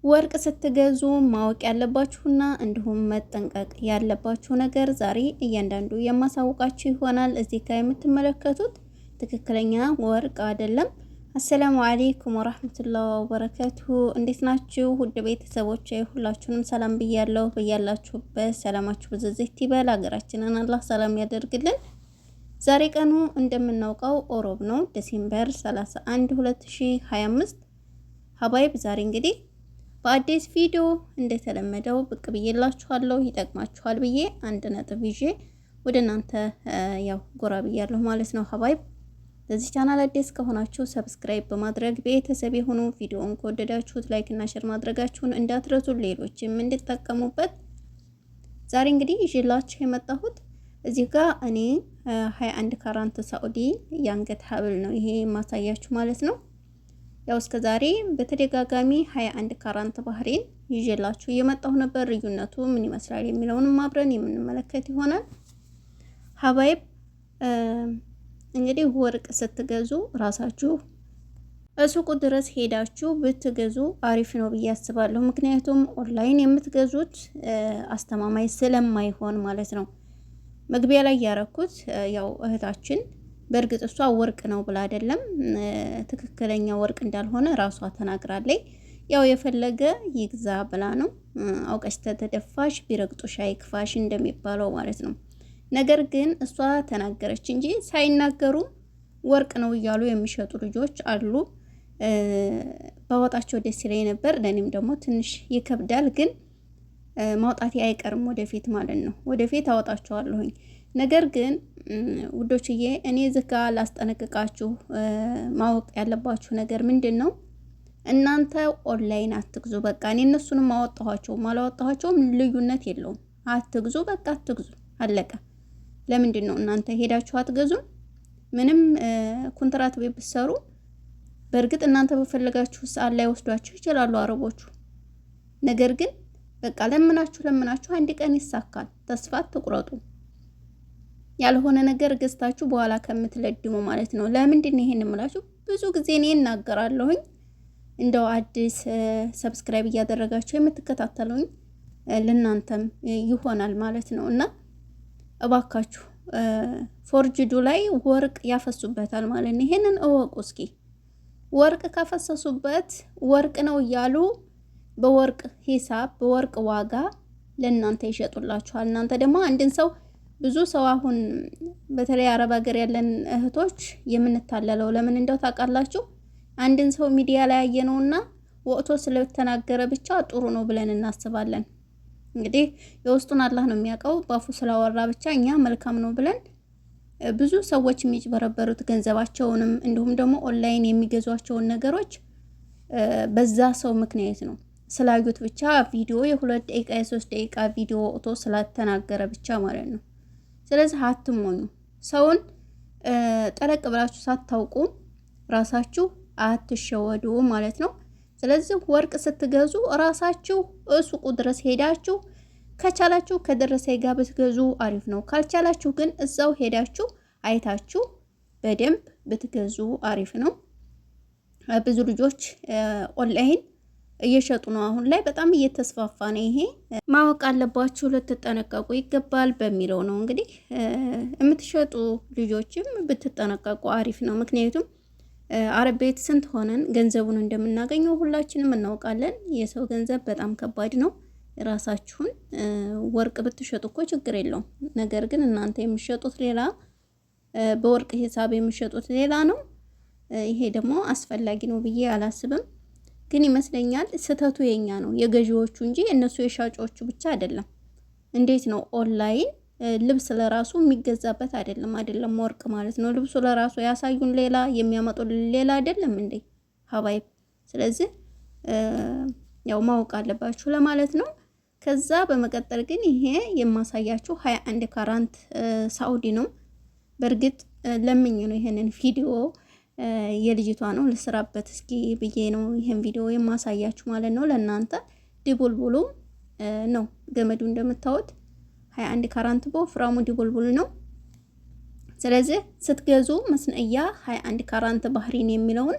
ወርቅ ስትገዙ ማወቅ ያለባችሁና እንዲሁም መጠንቀቅ ያለባችሁ ነገር ዛሬ እያንዳንዱ የማሳውቃችሁ ይሆናል። እዚህ ጋር የምትመለከቱት ትክክለኛ ወርቅ አይደለም። አሰላሙ አለይኩም ወራህመቱላሂ ወበረካቱሁ። እንዴት ናችሁ ውድ ቤተሰቦች? ሁላችሁንም ሰላም ብያለሁ። በያላችሁበት ሰላማችሁ ብዝዝት ይበል። ሀገራችንን አላህ ሰላም ያደርግልን። ዛሬ ቀኑ እንደምናውቀው ኦሮብ ነው፣ ዲሴምበር 31 2025። ሀባይብ ዛሬ እንግዲህ በአዲስ ቪዲዮ እንደተለመደው ብቅ ብዬላችኋለሁ። ይጠቅማችኋል ብዬ አንድ ነጥብ ይዤ ወደ እናንተ ያው ጎራ ብያለሁ ማለት ነው። ሀባይብ ለዚህ ቻናል አዲስ ከሆናችሁ ሰብስክራይብ በማድረግ ቤተሰብ የሆኑ ቪዲዮውን ከወደዳችሁት ላይክ እና ሼር ማድረጋችሁን እንዳትረሱ፣ ሌሎችም እንድትጠቀሙበት። ዛሬ እንግዲህ ይዤላችሁ የመጣሁት እዚህ ጋር እኔ 21 ካራንት ሳኡዲ የአንገት ሀብል ነው ይሄ ማሳያችሁ ማለት ነው። ያው እስከ ዛሬ በተደጋጋሚ 21 ካራንት ባህሬን ይዤላችሁ እየመጣሁ ነበር። ልዩነቱ ምን ይመስላል የሚለውንም አብረን የምንመለከት ይሆናል። ሀባይብ እንግዲህ ወርቅ ስትገዙ ራሳችሁ ሱቁ ድረስ ሄዳችሁ ብትገዙ አሪፍ ነው ብዬ አስባለሁ። ምክንያቱም ኦንላይን የምትገዙት አስተማማኝ ስለማይሆን ማለት ነው። መግቢያ ላይ ያረኩት ያው እህታችን በእርግጥ እሷ ወርቅ ነው ብላ አይደለም፣ ትክክለኛ ወርቅ እንዳልሆነ ራሷ ተናግራለች። ያው የፈለገ ይግዛ ብላ ነው። አውቀሽ ተደፋሽ ቢረግጦሽ አይክፋሽ እንደሚባለው ማለት ነው። ነገር ግን እሷ ተናገረች እንጂ ሳይናገሩ ወርቅ ነው እያሉ የሚሸጡ ልጆች አሉ። ባወጣቸው ደስ ይለኝ ነበር። ለኔም ደግሞ ትንሽ ይከብዳል፣ ግን ማውጣቴ አይቀርም ወደፊት ማለት ነው። ወደፊት አወጣቸዋለሁኝ። ነገር ግን ውዶችዬ እኔ ዝጋ ላስጠነቅቃችሁ ማወቅ ያለባችሁ ነገር ምንድን ነው? እናንተ ኦንላይን አትግዙ። በቃ እኔ እነሱንም አወጣኋቸውም አላወጣኋቸውም ልዩነት የለውም። አትግዙ፣ በቃ አትግዙ፣ አለቀ። ለምንድን ነው እናንተ ሄዳችሁ አትገዙም? ምንም ኮንትራት ቤት ብትሰሩ በእርግጥ እናንተ በፈለጋችሁ ሰዓት ላይ ወስዷችሁ ይችላሉ አረቦቹ። ነገር ግን በቃ ለምናችሁ አንድ ቀን ይሳካል። ተስፋ አትቁረጡ። ያልሆነ ነገር ገዝታችሁ በኋላ ከምትለድሙ ማለት ነው። ለምንድን ነው ይሄን የምላችሁ? ብዙ ጊዜ እኔ እናገራለሁኝ። እንደው አዲስ ሰብስክራይብ እያደረጋችሁ የምትከታተሉኝ ለናንተም ይሆናል ማለት ነው። እና እባካችሁ ፎርጅዱ ላይ ወርቅ ያፈሱበታል ማለት ነው። ይሄንን እወቁ እስኪ። ወርቅ ካፈሰሱበት ወርቅ ነው እያሉ በወርቅ ሂሳብ በወርቅ ዋጋ ለናንተ ይሸጡላችኋል። እናንተ ደግሞ አንድን ሰው ብዙ ሰው አሁን በተለይ አረብ ሀገር ያለን እህቶች የምንታለለው ለምን እንደው ታውቃላችሁ? አንድን ሰው ሚዲያ ላይ ያየነውና ወጥቶ ስለተናገረ ብቻ ጥሩ ነው ብለን እናስባለን። እንግዲህ የውስጡን አላህ ነው የሚያውቀው። ባፉ ስላወራ ብቻ እኛ መልካም ነው ብለን ብዙ ሰዎች የሚጭበረበሩት ገንዘባቸውንም እንዲሁም ደግሞ ኦንላይን የሚገዟቸውን ነገሮች በዛ ሰው ምክንያት ነው። ስላዩት ብቻ ቪዲዮ የ2 ደቂቃ የ3 ደቂቃ ቪዲዮ ወጥቶ ስላተናገረ ብቻ ማለት ነው። ስለዚህ አትሞኙ። ሰውን ጠለቅ ብላችሁ ሳታውቁ ራሳችሁ አትሸወዱ ማለት ነው። ስለዚህ ወርቅ ስትገዙ ራሳችሁ ሱቁ ድረስ ሄዳችሁ ከቻላችሁ ከደረሰኝ ጋር ብትገዙ አሪፍ ነው። ካልቻላችሁ ግን እዛው ሄዳችሁ አይታችሁ በደንብ ብትገዙ አሪፍ ነው። ብዙ ልጆች ኦንላይን እየሸጡ ነው። አሁን ላይ በጣም እየተስፋፋ ነው። ይሄ ማወቅ አለባችሁ፣ ልትጠነቀቁ ይገባል በሚለው ነው እንግዲህ የምትሸጡ ልጆችም ብትጠነቀቁ አሪፍ ነው። ምክንያቱም አረብ ቤት ስንት ሆነን ገንዘቡን እንደምናገኘው ሁላችንም እናውቃለን። የሰው ገንዘብ በጣም ከባድ ነው። ራሳችሁን ወርቅ ብትሸጡ እኮ ችግር የለውም። ነገር ግን እናንተ የሚሸጡት ሌላ፣ በወርቅ ሂሳብ የሚሸጡት ሌላ ነው። ይሄ ደግሞ አስፈላጊ ነው ብዬ አላስብም። ግን ይመስለኛል ስህተቱ የኛ ነው የገዢዎቹ እንጂ እነሱ የሻጮቹ ብቻ አይደለም። እንዴት ነው ኦንላይን ልብስ ለራሱ የሚገዛበት አይደለም ወርቅ ማለት ነው። ልብሱ ለራሱ ያሳዩን ሌላ የሚያመጡልን ሌላ አይደለም እንዴ ሀባይብ። ስለዚህ ያው ማወቅ አለባችሁ ለማለት ነው። ከዛ በመቀጠል ግን ይሄ የማሳያችሁ 21 ካራንት ሳኡዲ ነው። በእርግጥ ለምኝ ነው ይሄንን ቪዲዮ የልጅቷ ነው ልስራበት እስኪ ብዬ ነው ይሄን ቪዲዮ የማሳያችሁ ማለት ነው። ለእናንተ ዲቡልቡሉ ነው ገመዱ እንደምታዩት 21 ካራንት በወፍራሙ ዲቡልቡል ነው። ስለዚህ ስትገዙ መስነያ 21 ካራንት ባህሪን የሚለውን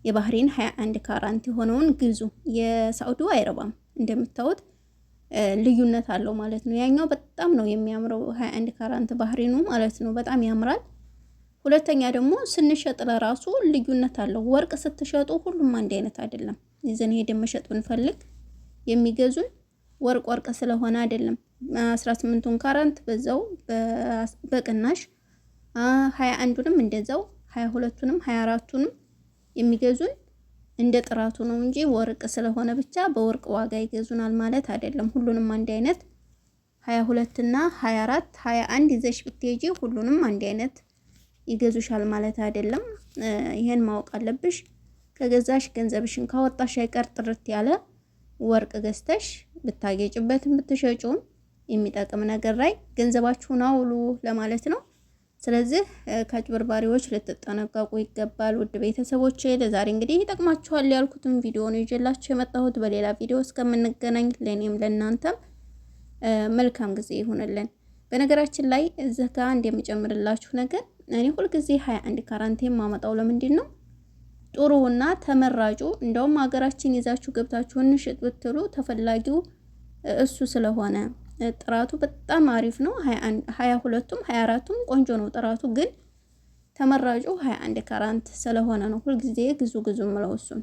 የባህሬን 21 ካራንት የሆነውን ግዙ። የሳዑዲው አይረባም እንደምታዩት ልዩነት አለው ማለት ነው። ያኛው በጣም ነው የሚያምረው 21 ካራንት ባህሬኑ ማለት ነው። በጣም ያምራል። ሁለተኛ ደግሞ ስንሸጥ ለራሱ ልዩነት አለው። ወርቅ ስትሸጡ ሁሉም አንድ አይነት አይደለም። ይዘን ሄደን መሸጥ ብንፈልግ የሚገዙን ወርቅ ስለሆነ አይደለም። 18ቱን ካራንት በዛው በቅናሽ 21ዱንም እንደዛው 22ቱንም 24ቱንም የሚገዙን እንደ ጥራቱ ነው እንጂ ወርቅ ስለሆነ ብቻ በወርቅ ዋጋ ይገዙናል ማለት አይደለም። ሁሉንም አንድ አይነት 22 እና 24 21 ይዘሽ ብትሄጂ ሁሉንም አንድ አይነት ይገዙሻል ማለት አይደለም። ይሄን ማወቅ አለብሽ። ከገዛሽ ገንዘብሽን ካወጣሽ አይቀር ጥርት ያለ ወርቅ ገዝተሽ ብታጌጭበትም ብትሸጩም የሚጠቅም ነገር ላይ ገንዘባችሁን አውሉ ለማለት ነው። ስለዚህ ከአጭበርባሪዎች ልትጠነቀቁ ይገባል። ውድ ቤተሰቦቼ ለዛሬ እንግዲህ ይጠቅማችኋል ያልኩትን ቪዲዮ ነው ይዤላችሁ የመጣሁት። በሌላ ቪዲዮ እስከምንገናኝ ለእኔም ለእናንተም መልካም ጊዜ ይሁንልን። በነገራችን ላይ እዚህ ጋር እንደምጨምርላችሁ ነገር እኔ ሁልጊዜ 21 ካራንት የማመጣው ለምንድን ነው? ጥሩና ተመራጩ እንደውም ሀገራችን ይዛችሁ ገብታችሁ እንሽጥ ብትሉ ተፈላጊው እሱ ስለሆነ ጥራቱ በጣም አሪፍ ነው። 22ቱም 24ቱም ቆንጆ ነው ጥራቱ፣ ግን ተመራጩ 21 ካራንት ስለሆነ ነው ሁልጊዜ ግዙ ምለው እሱን